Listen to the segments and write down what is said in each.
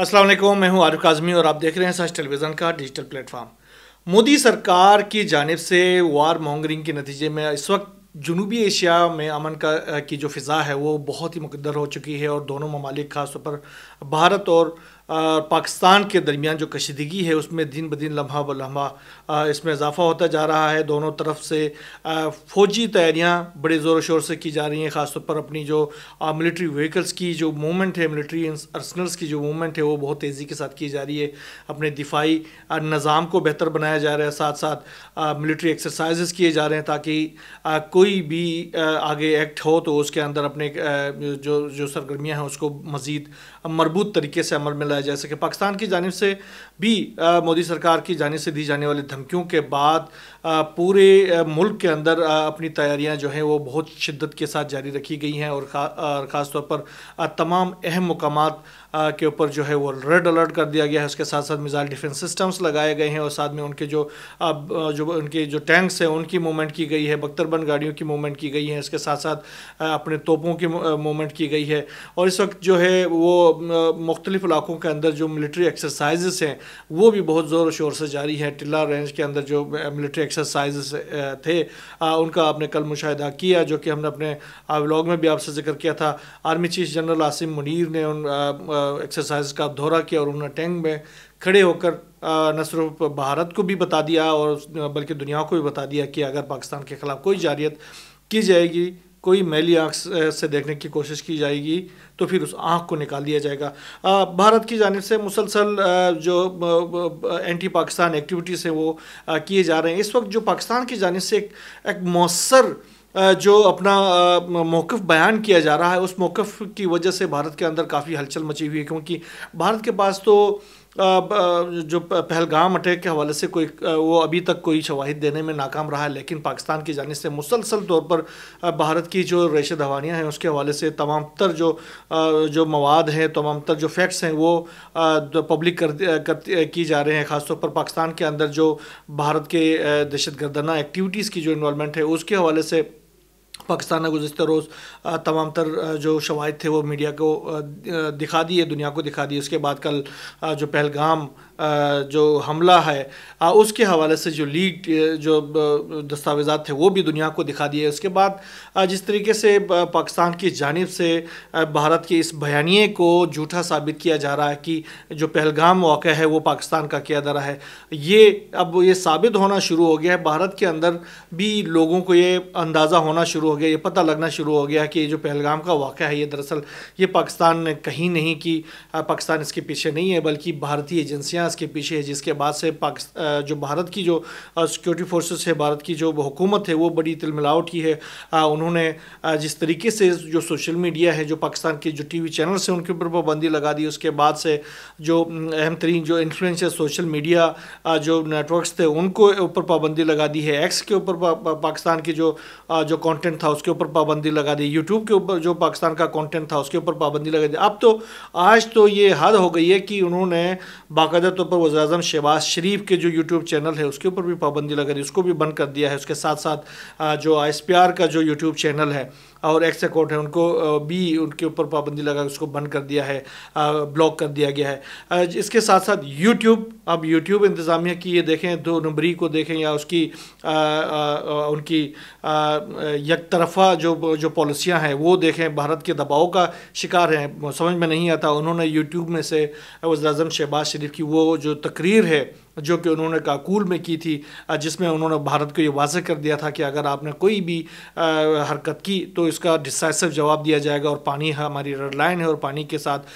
السلام علیکم، میں ہوں عارف کاظمی اور آپ دیکھ رہے ہیں سچ ٹیلی ویژن کا ڈیجیٹل پلیٹ فارم۔ مودی سرکار کی جانب سے وار مونگرنگ کے نتیجے میں اس وقت جنوبی ایشیا میں امن کی جو فضا ہے وہ بہت ہی مقدر ہو چکی ہے، اور دونوں ممالک خاص طور پر بھارت اور پاکستان کے درمیان جو کشیدگی ہے اس میں دن بدن لمحہ بلمحہ اس میں اضافہ ہوتا جا رہا ہے۔ دونوں طرف سے فوجی تیاریاں بڑے زور و شور سے کی جا رہی ہیں، خاص طور پر اپنی جو ملٹری وہیکلز کی جو موومنٹ ہے، ملٹری ارسنلز کی جو موومنٹ ہے وہ بہت تیزی کے ساتھ کی جا رہی ہے۔ اپنے دفاعی نظام کو بہتر بنایا جا رہا ہے، ساتھ ساتھ ملٹری ایکسرسائزز کیے جا رہے ہیں تاکہ کوئی بھی آگے ایکٹ ہو تو اس کے اندر اپنے جو سرگرمیاں ہیں اس کو مزید مربوط طریقے سے عمل میں لایا جا سکے۔ پاکستان کی جانب سے بھی مودی سرکار کی جانب سے دی جانے والی دھمکیوں کے بعد پورے ملک کے اندر اپنی تیاریاں جو ہیں وہ بہت شدت کے ساتھ جاری رکھی گئی ہیں، اور خاص طور پر تمام اہم مقامات کے اوپر جو ہے وہ ریڈ الرٹ کر دیا گیا ہے۔ اس کے ساتھ ساتھ میزائل ڈیفنس سسٹمز لگائے گئے ہیں، اور ساتھ میں ان کے جو ان کے جو ٹینکس ہیں ان کی موومنٹ کی گئی ہے، بختر بند گاڑیوں کی موومنٹ کی گئی ہے، اس کے ساتھ ساتھ اپنے توپوں کی موومنٹ کی گئی ہے۔ اور اس وقت جو ہے وہ مختلف علاقوں کے اندر جو ملٹری ایکسرسائزز ہیں وہ بھی بہت زور و شور سے جاری ہے۔ ٹلا رینج کے اندر جو ملٹری ایکسرسائزز تھے ان کا آپ نے کل مشاہدہ کیا، جو کہ ہم نے اپنے ولاگ میں بھی آپ سے ذکر کیا تھا۔ Army chief general Asim Munir نے ان ایکسرسائز کا دورہ کیا، اور انہوں نے ٹینک میں کھڑے ہو کر نہ صرف بھارت کو بھی بتا دیا اور بلکہ دنیا کو بھی بتا دیا کہ اگر پاکستان کے خلاف کوئی جارحیت کی جائے گی، کوئی میلی آنکھ سے دیکھنے کی کوشش کی جائے گی تو پھر اس آنکھ کو نکال دیا جائے گا۔ بھارت کی جانب سے مسلسل جو اینٹی پاکستان ایکٹیویٹیز ہیں وہ کیے جا رہے ہیں۔ اس وقت جو پاکستان کی جانب سے ایک مؤثر جو اپنا موقف بیان کیا جا رہا ہے، اس موقف کی وجہ سے بھارت کے اندر کافی ہلچل مچی ہوئی ہے، کیونکہ بھارت کے پاس تو جو پہلگام اٹیک کے حوالے سے وہ ابھی تک کوئی شواہد دینے میں ناکام رہا ہے، لیکن پاکستان کی جانب سے مسلسل طور پر بھارت کی جو ریشہ دھوانیاں ہیں اس کے حوالے سے تمام تر جو مواد ہیں، تمام تر جو فیکٹس ہیں وہ پبلک کی جا رہے ہیں۔ خاص طور پر پاکستان کے اندر جو بھارت کے دہشت گردانہ ایکٹیویٹیز کی جو انوالومنٹ ہے اس کے حوالے سے پاکستان نے گزشتہ روز تمام تر جو شواہد تھے وہ میڈیا کو دکھا دیے، دنیا کو دکھا دیے۔ اس کے بعد کل جو پہلگام جو حملہ ہے اس کے حوالے سے جو لیک جو دستاویزات تھے وہ بھی دنیا کو دکھا دیے۔ اس کے بعد جس طریقے سے پاکستان کی جانب سے بھارت کے اس بیانیے کو جھوٹا ثابت کیا جا رہا ہے کہ جو پہلگام واقعہ ہے وہ پاکستان کا کیا جا رہا ہے، یہ ثابت ہونا شروع ہو گیا ہے۔ بھارت کے اندر بھی لوگوں کو یہ اندازہ ہونا شروع ہو گیا، یہ پتہ لگنا شروع ہو گیا کہ یہ جو پہلگام کا واقعہ ہے یہ دراصل یہ پاکستان نے کہیں نہیں کی، پاکستان اس کے پیچھے نہیں ہے بلکہ بھارتی ایجنسیاں اس کے پیچھے ہے، جس کے بعد سے جو بھارت کی جو سیکورٹی فورسز ہے، بھارت کی جو حکومت ہے وہ بڑی تل ملاوٹ کی ہے۔ انہوں نے جس طریقے سے جو سوشل میڈیا ہے، جو پاکستان کے جو ٹی وی چینلز ہیں ان کے اوپر پابندی لگا دی، اس کے بعد سے جو اہم ترین جو انفلوئنسر سوشل میڈیا جو نیٹ ورکس تھے ان کو اوپر پابندی لگا دی ہے۔ ایکس کے اوپر پاکستان کی جو کانٹینٹ تھا اس کے اوپر پابندی لگا دی، یوٹیوب کے اوپر جو پاکستان کا کانٹینٹ تھا اس کے اوپر پابندی لگا دی۔ اب تو آج تو یہ حد ہو گئی ہے کہ انہوں نے باقاعدہ طور پر وزیر اعظم شہباز شریف کے جو یوٹیوب چینل ہے اس کے اوپر بھی پابندی لگا دی، اس کو بھی بند کر دیا ہے۔ اس کے ساتھ ساتھ جو آئی ایس پی آر کا جو یوٹیوب چینل ہے اور ایکس اکاؤنٹ ہے ان کو بھی ان کے اوپر پابندی لگا اس کو بند کر دیا ہے، بلاک کر دیا گیا ہے۔ اس کے ساتھ ساتھ اب یوٹیوب انتظامیہ کی یہ دیکھیں 2 نمبری کو دیکھیں یا اس کی ان کی یک طرفہ جو پالیسیاں ہیں وہ دیکھیں، بھارت کے دباؤ کا شکار ہیں، سمجھ میں نہیں آتا۔ انہوں نے یوٹیوب میں سے وزیر اعظم شہباز شریف کی وہ جو تقریر ہے جو کہ انہوں نے کاکول میں کی تھی، جس میں انہوں نے بھارت کو یہ واضح کر دیا تھا کہ اگر آپ نے کوئی بھی حرکت کی تو اس کا ڈسائسو جواب دیا جائے گا، اور پانی ہماری ریڈ لائن ہے، اور پانی کے ساتھ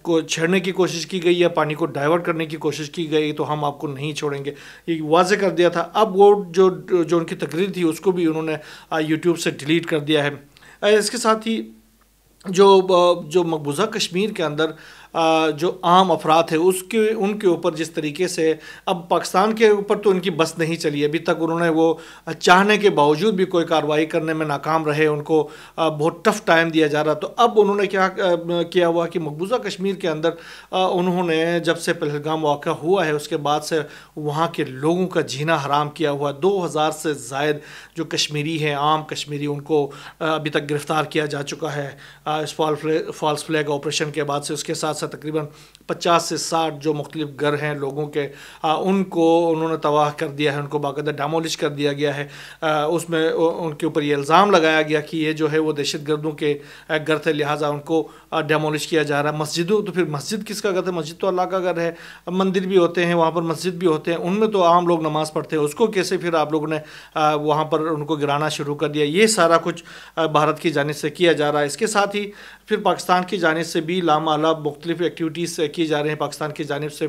کو چھیڑنے کی کوشش کی گئی یا پانی کو ڈائیورٹ کرنے کی کوشش کی گئی تو ہم آپ کو نہیں چھوڑیں گے، یہ واضح کر دیا تھا۔ اب وہ جو ان کی تقریر تھی اس کو بھی انہوں نے یوٹیوب سے ڈیلیٹ کر دیا ہے۔ اس کے ساتھ ہی جو مقبوضہ کشمیر کے اندر جو عام افراد ہیں ان کے اوپر جس طریقے سے اب پاکستان کے اوپر تو ان کی بس نہیں چلی، ابھی تک انہوں نے وہ چاہنے کے باوجود بھی کوئی کارروائی کرنے میں ناکام رہے، ان کو بہت ٹف ٹائم دیا جا رہا۔ تو اب انہوں نے کیا ہوا کہ مقبوضہ کشمیر کے اندر انہوں نے جب سے پہلگام واقعہ ہوا ہے اس کے بعد سے وہاں کے لوگوں کا جینا حرام کیا ہوا۔ 2000 سے زائد جو کشمیری ہیں، عام کشمیری، ان کو ابھی تک گرفتار کیا جا چکا ہے اس فالس فلیگ آپریشن کے بعد سے۔ اس کے ساتھ سے تقریباً 50 سے 60 جو مختلف گھر ہیں لوگوں کے ان کو انہوں نے تباہ کر دیا ہے، ان کو باقاعدہ ڈیمولش کر دیا گیا ہے۔ اس میں ان کے اوپر یہ الزام لگایا گیا کہ یہ جو ہے وہ دہشت گردوں کے گھر تھے، لہٰذا ان کو ڈیمولش کیا جا رہا ہے۔ مسجدوں تو پھر مسجد کس کا گھر ہے؟ مسجد تو اللہ کا گھر ہے، مندر بھی ہوتے ہیں وہاں پر، مسجد بھی ہوتے ہیں، ان میں تو عام لوگ نماز پڑھتے ہیں، اس کو کیسے پھر آپ لوگوں نے وہاں پر ان کو گرانا شروع کر دیا؟ یہ سارا کچھ بھارت کی جانب سے کیا جا رہا ہے۔ اس کے ساتھ ہی پھر پاکستان کی جانب سے بھی لامحالہ مختلف ایکٹیویٹیز کی جا رہے ہیں۔ پاکستان کی جانب سے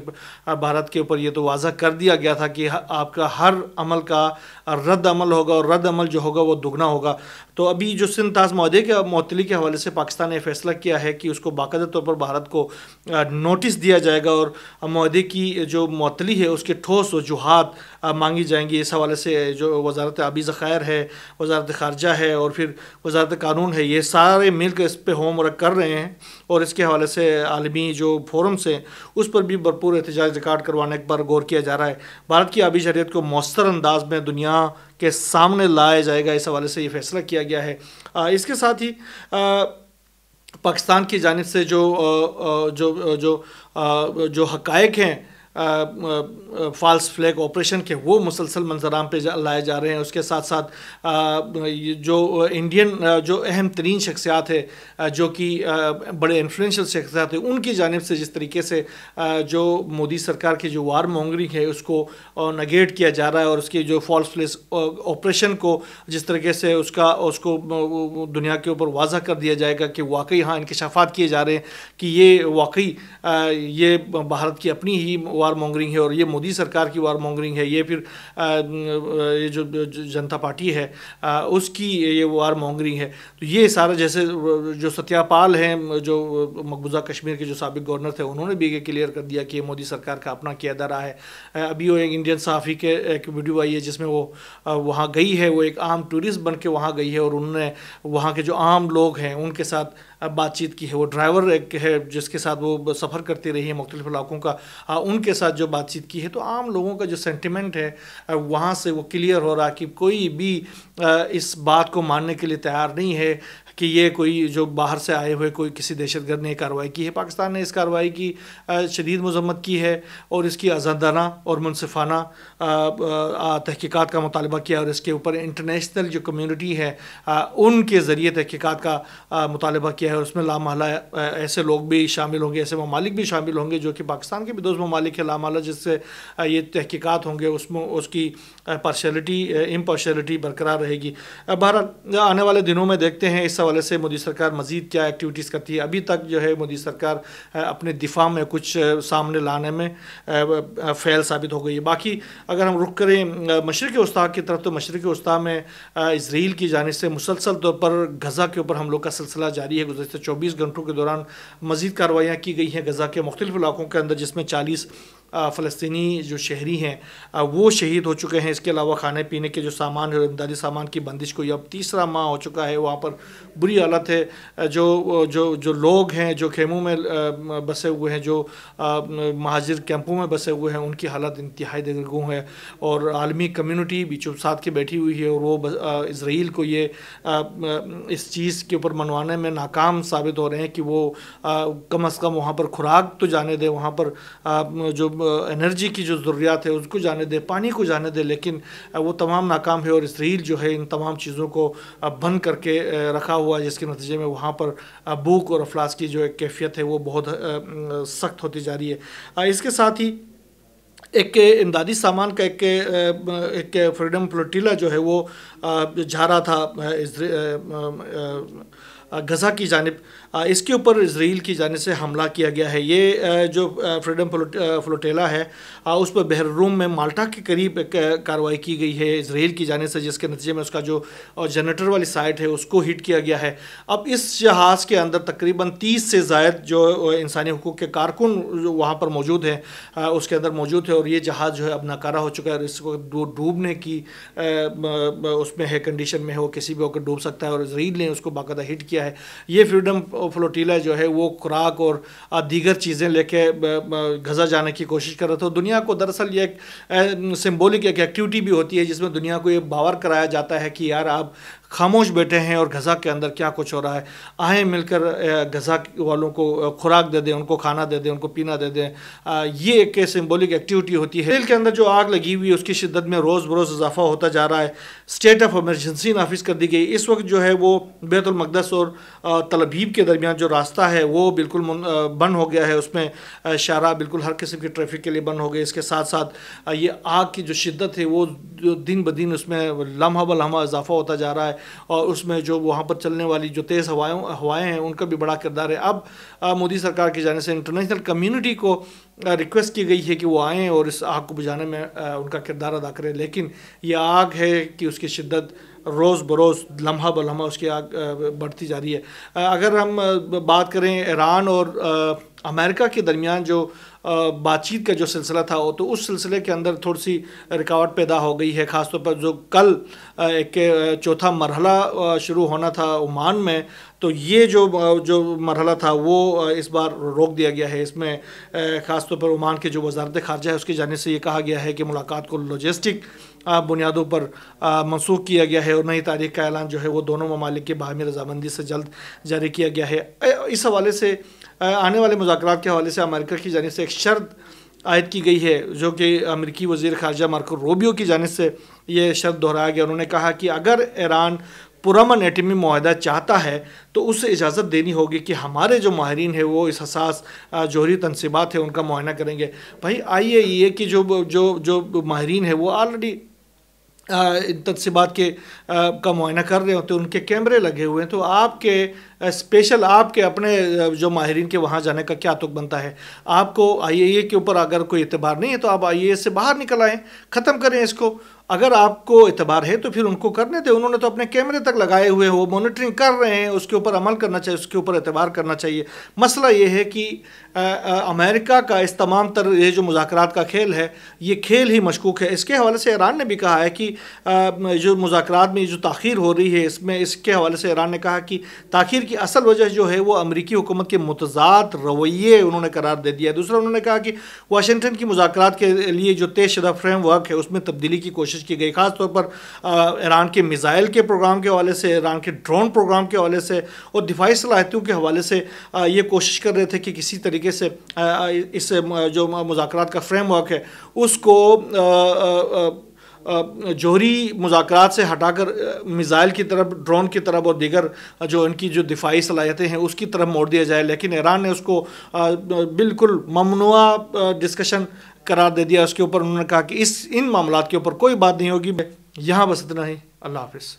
بھارت کے اوپر یہ تو واضح کر دیا گیا تھا کہ آپ کا ہر عمل کا رد عمل ہوگا، اور رد عمل جو ہوگا وہ دگنا ہوگا۔ تو ابھی جو سندھ طاس معاہدے کے معطلی کے حوالے سے پاکستان نے فیصلہ کیا ہے کہ اس کو باقاعدہ طور پر بھارت کو نوٹس دیا جائے گا، اور معاہدے کی جو معطلی ہے اس کے ٹھوس وجوہات مانگی جائیں گی۔ اس حوالے سے جو وزارت آبی ذخائر ہے، وزارت خارجہ ہے، اور پھر وزارت قانون ہے، یہ سارے مل کے اس پہ ہوم ورک کر رہے ہیں، اور اس کے حوالے سے عالمی جو فورمز ہیں اس پر بھی بھرپور احتجاج ریکارڈ کروانے پر غور کیا جا رہا ہے۔ بھارت کی آبی شریعت کو مؤثر انداز میں دنیا کے سامنے لایا جائے گا، اس حوالے سے یہ فیصلہ کیا گیا ہے۔ اس کے ساتھ ہی پاکستان کی جانب سے جو حقائق ہیں فالس فلیگ آپریشن کے، وہ مسلسل منظرعام پہ لائے جا رہے ہیں۔ اس کے ساتھ ساتھ جو انڈین جو اہم ترین شخصیات ہے، جو کہ بڑے انفلوئنشل شخصیات ہیں، ان کی جانب سے جس طریقے سے جو مودی سرکار کی جو وار مونگرنگ ہے اس کو نگیٹ کیا جا رہا ہے، اور اس کی جو فالس فلیگ آپریشن کو جس طریقے سے اس کو دنیا کے اوپر واضح کر دیا جائے گا کہ واقعی ہاں انکشافات کیے جا رہے ہیں کہ یہ واقعی یہ بھارت کی اپنی ہی وار مونگرنگ ہے، اور یہ مودی سرکار کی وار مونگرنگ ہے، یہ پھر یہ جو جنتا پارٹی ہے اس کی یہ وار مونگرنگ ہے۔ تو یہ سارا، جیسے جو ستیا پال ہیں جو مقبوضہ کشمیر کے جو سابق گورنر تھے، انہوں نے بھی یہ کلیئر کر دیا کہ یہ مودی سرکار کا اپنا کیا رہا ہے۔ ابھی وہ ایک انڈین صحافی کے ایک ویڈیو آئی ہے جس میں وہ وہاں گئی ہے، وہ ایک عام ٹورسٹ بن کے وہاں گئی ہے، اور انہوں نے وہاں کے جو عام لوگ ہیں ان کے ساتھ بات چیت کی ہے۔ وہ ڈرائیور ایک ہے جس کے ساتھ وہ سفر کرتی رہی ہے مختلف علاقوں کا، ان کے ساتھ جو بات چیت کی ہے، تو عام لوگوں کا جو سینٹیمنٹ ہے وہاں سے وہ کلیئر ہو رہا کہ کوئی بھی اس بات کو ماننے کے لیے تیار نہیں ہے کہ یہ کوئی جو باہر سے آئے ہوئے کوئی کسی دہشت گرد نے کارروائی کی ہے۔ پاکستان نے اس کارروائی کی شدید مذمت کی ہے، اور اس کی آزادانہ اور منصفانہ تحقیقات کا مطالبہ کیا، اور اس کے اوپر انٹرنیشنل جو کمیونٹی ہے ان کے ذریعے تحقیقات کا مطالبہ کیا ہے، اور اس میں لامحالہ ایسے لوگ بھی شامل ہوں گے، ایسے ممالک بھی شامل ہوں گے جو کہ پاکستان کے بھی دوست ممالک ہیں لامحالہ، جس سے یہ تحقیقات ہوں گے، اس میں اس کی امپارشلٹی برقرار رہے گی۔ بہرحال آنے والے دنوں میں دیکھتے ہیں اس حوالے سے مودی سرکار مزید کیا ایکٹیویٹیز کرتی ہے۔ ابھی تک جو ہے مودی سرکار اپنے دفاع میں کچھ سامنے لانے میں فیل ثابت ہو گئی ہے۔ باقی اگر ہم رخ کریں مشرق وسطیٰ کی طرف، تو مشرق وسطیٰ میں اسرائیل کی جانب سے مسلسل طور پر غزہ کے اوپر حملوں کا سلسلہ جاری ہے۔ گزشتہ 24 گھنٹوں کے دوران مزید کارروائیاں کی گئی ہیں غزہ کے مختلف علاقوں کے اندر، جس میں 40 فلسطینی جو شہری ہیں وہ شہید ہو چکے ہیں۔ اس کے علاوہ کھانے پینے کے جو سامان ہے، امدادی سامان کی بندش کو یہ اب تیسرا ماہ ہو چکا ہے، وہاں پر بری حالت ہے۔ جو لوگ ہیں جو خیموں میں بسے ہوئے ہیں، جو مہاجر کیمپوں میں بسے ہوئے ہیں، ان کی حالت انتہائی دگرگوں ہے، اور عالمی کمیونٹی بھی چپ ساتھ کے بیٹھی ہوئی ہے، اور وہ اسرائیل کو یہ اس چیز کے اوپر منوانے میں ناکام ثابت ہو رہے ہیں کہ وہ کم از کم وہاں پر خوراک تو جانے دے، وہاں پر جو انرجی کی جو ضروریات ہے اس کو جانے دے، پانی کو جانے دے، لیکن وہ تمام ناکام ہے، اور اسرائیل جو ہے ان تمام چیزوں کو بند کر کے رکھا ہوا ہے، جس کے نتیجے میں وہاں پر بھوک اور افلاس کی جو ایک کیفیت ہے وہ بہت سخت ہوتی جا رہی ہے۔ اس کے ساتھ ہی ایک امدادی سامان کا ایک فریڈم فلوٹیلا جو ہے وہ جا رہا تھا غزہ کی جانب، اس کے اوپر اسرائیل کی جانب سے حملہ کیا گیا ہے۔ یہ جو فریڈم فلوٹیلا ہے اس پر بحر الروم میں مالٹا کے قریب ایک کارروائی کی گئی ہے اسرائیل کی جانب سے، جس کے نتیجے میں اس کا جو جنریٹر والی سائٹ ہے اس کو ہٹ کیا گیا ہے۔ اب اس جہاز کے اندر تقریباً 30 سے زائد جو انسانی حقوق کے کارکن وہاں پر موجود ہیں اس کے اندر موجود ہے، اور یہ جہاز جو ہے اب ناکارہ ہو چکا ہے، اور اس کو ڈوبنے کی اس میں ہے، کنڈیشن میں ہے، وہ کسی بھی وقت ڈوب سکتا ہے، اور اسرائیل نے اس کو باقاعدہ ہٹ کیا ہے۔ یہ فریڈم فلوٹیلا جو ہے وہ خوراک اور دیگر چیزیں لے کے غزہ جانے کی کوشش کر رہا تھا۔ دنیا کو دراصل یہ ایک سمبولک ایک ایکٹیویٹی بھی ہوتی ہے جس میں دنیا کو یہ باور کرایا جاتا ہے کہ یار آپ خاموش بیٹھے ہیں اور غزہ کے اندر کیا کچھ ہو رہا ہے. آئیں مل کر غزہ والوں کو خوراک دے دیں, ان کو کھانا دے دیں, ان کو پینا دے دیں. یہ ایک سمبولک ایکٹیویٹی ہوتی ہے. اسرائیل کے اندر جو آگ لگی ہوئی ہے اس کی شدت میں روز بروز اضافہ ہوتا جا رہا ہے. اسٹیٹ آف ایمرجنسی نافذ کر دی گئی. اس وقت جو ہے وہ بیت المقدس اور تل ابیب کے درمیان جو راستہ ہے وہ بالکل بند ہو گیا ہے. اس میں شارع بالکل ہر قسم کی ٹریفک کے لیے بند ہو گئے. اس کے ساتھ ساتھ یہ آگ کی جو شدت ہے وہ دن بدن اس میں لمحہ بلمحہ اضافہ ہوتا جا رہا ہے. اور اس میں جو وہاں پر چلنے والی جو تیز ہوائیں ہیں ان کا بھی بڑا کردار ہے. اب مودی سرکار کی جانب سے انٹرنیشنل کمیونٹی کو ریکویسٹ کی گئی ہے کہ وہ آئیں اور اس آگ کو بجھانے میں ان کا کردار ادا کریں. لیکن یہ آگ ہے کہ اس کی شدت روز بروز لمحہ بلمحہ اس کی آگ بڑھتی جا رہی ہے. اگر ہم بات کریں ایران اور امریکہ کے درمیان جو بات چیت کا جو سلسلہ تھا تو اس سلسلے کے اندر تھوڑی سی رکاوٹ پیدا ہو گئی ہے. خاص طور پر جو کل ایک چوتھا مرحلہ شروع ہونا تھا عمان میں, تو یہ جو مرحلہ تھا وہ اس بار روک دیا گیا ہے. اس میں خاص طور پر عمان کے جو وزارت خارجہ ہے اس کی جانب سے یہ کہا گیا ہے کہ ملاقات کو لاجسٹک بنیادوں پر منسوخ کیا گیا ہے اور نئی تاریخ کا اعلان جو ہے وہ دونوں ممالک کی باہمی رضامندی سے جلد جاری کیا گیا ہے. اس حوالے سے آنے والے مذاکرات کے حوالے سے امریکہ کی جانب سے ایک شرط عائد کی گئی ہے جو کہ امریکی وزیر خارجہ مارکو روبیو کی جانب سے یہ شرط دہرایا گیا. انہوں نے کہا کہ اگر ایران پرامن ایٹمی معاہدہ چاہتا ہے تو اسے اجازت دینی ہوگی کہ ہمارے جو ماہرین ہیں وہ اس حساس جوہری تنصیبات ہیں ان کا معائنہ کریں گے. بھائی IAEA کی جو ماہرین ہیں وہ آلریڈی تنصیبات کا معائنہ کر رہے ہوتے ہیں, ان کے کیمرے لگے ہوئے ہیں. تو آپ کے اسپیشل آپ کے اپنے جو ماہرین کے وہاں جانے کا کیا تعلق بنتا ہے؟ آپ کو IAEA کے اوپر اگر کوئی اعتبار نہیں ہے تو آپ IAEA سے باہر نکل آئیں, ختم کریں اس کو. اگر آپ کو اعتبار ہے تو پھر ان کو کرنے دیں. انہوں نے تو اپنے کیمرے تک لگائے ہوئے ہیں, وہ مانیٹرنگ کر رہے ہیں, اس کے اوپر عمل کرنا چاہیے, اس کے اوپر اعتبار کرنا چاہیے. مسئلہ یہ ہے کہ امریکہ کا اس تمام تر یہ جو مذاکرات کا کھیل ہے یہ کھیل ہی مشکوک ہے. اس کے حوالے سے ایران نے بھی کہا ہے کہ جو مذاکرات میں جو تاخیر ہو رہی ہے اس کے حوالے سے ایران نے کہا کہ تاخیر کی اصل وجہ جو ہے وہ امریکی حکومت کے متضاد رویے انہوں نے قرار دے دیا. دوسرا انہوں نے کہا کہ واشنگٹن کی مذاکرات کے لیے جو طے شدہ فریم ورک ہے اس میں تبدیلی کی کوشش کی گئی, خاص طور پر ایران کے میزائل کے پروگرام کے حوالے سے, ایران کے ڈرون پروگرام کے حوالے سے اور دفاعی صلاحیتوں کے حوالے سے. یہ کوشش کر رہے تھے کہ کسی طریقے سے اس جو مذاکرات کا فریم ورک ہے اس کو جوہری مذاکرات سے ہٹا کر میزائل کی طرف, ڈرون کی طرف اور دیگر جو ان کی جو دفاعی صلاحیتیں ہیں اس کی طرف موڑ دیا جائے. لیکن ایران نے اس کو بالکل ممنوع ڈسکشن قرار دے دیا. اس کے اوپر انہوں نے کہا کہ ان معاملات کے اوپر کوئی بات نہیں ہوگی. یہاں بس اتنا ہی. اللہ حافظ.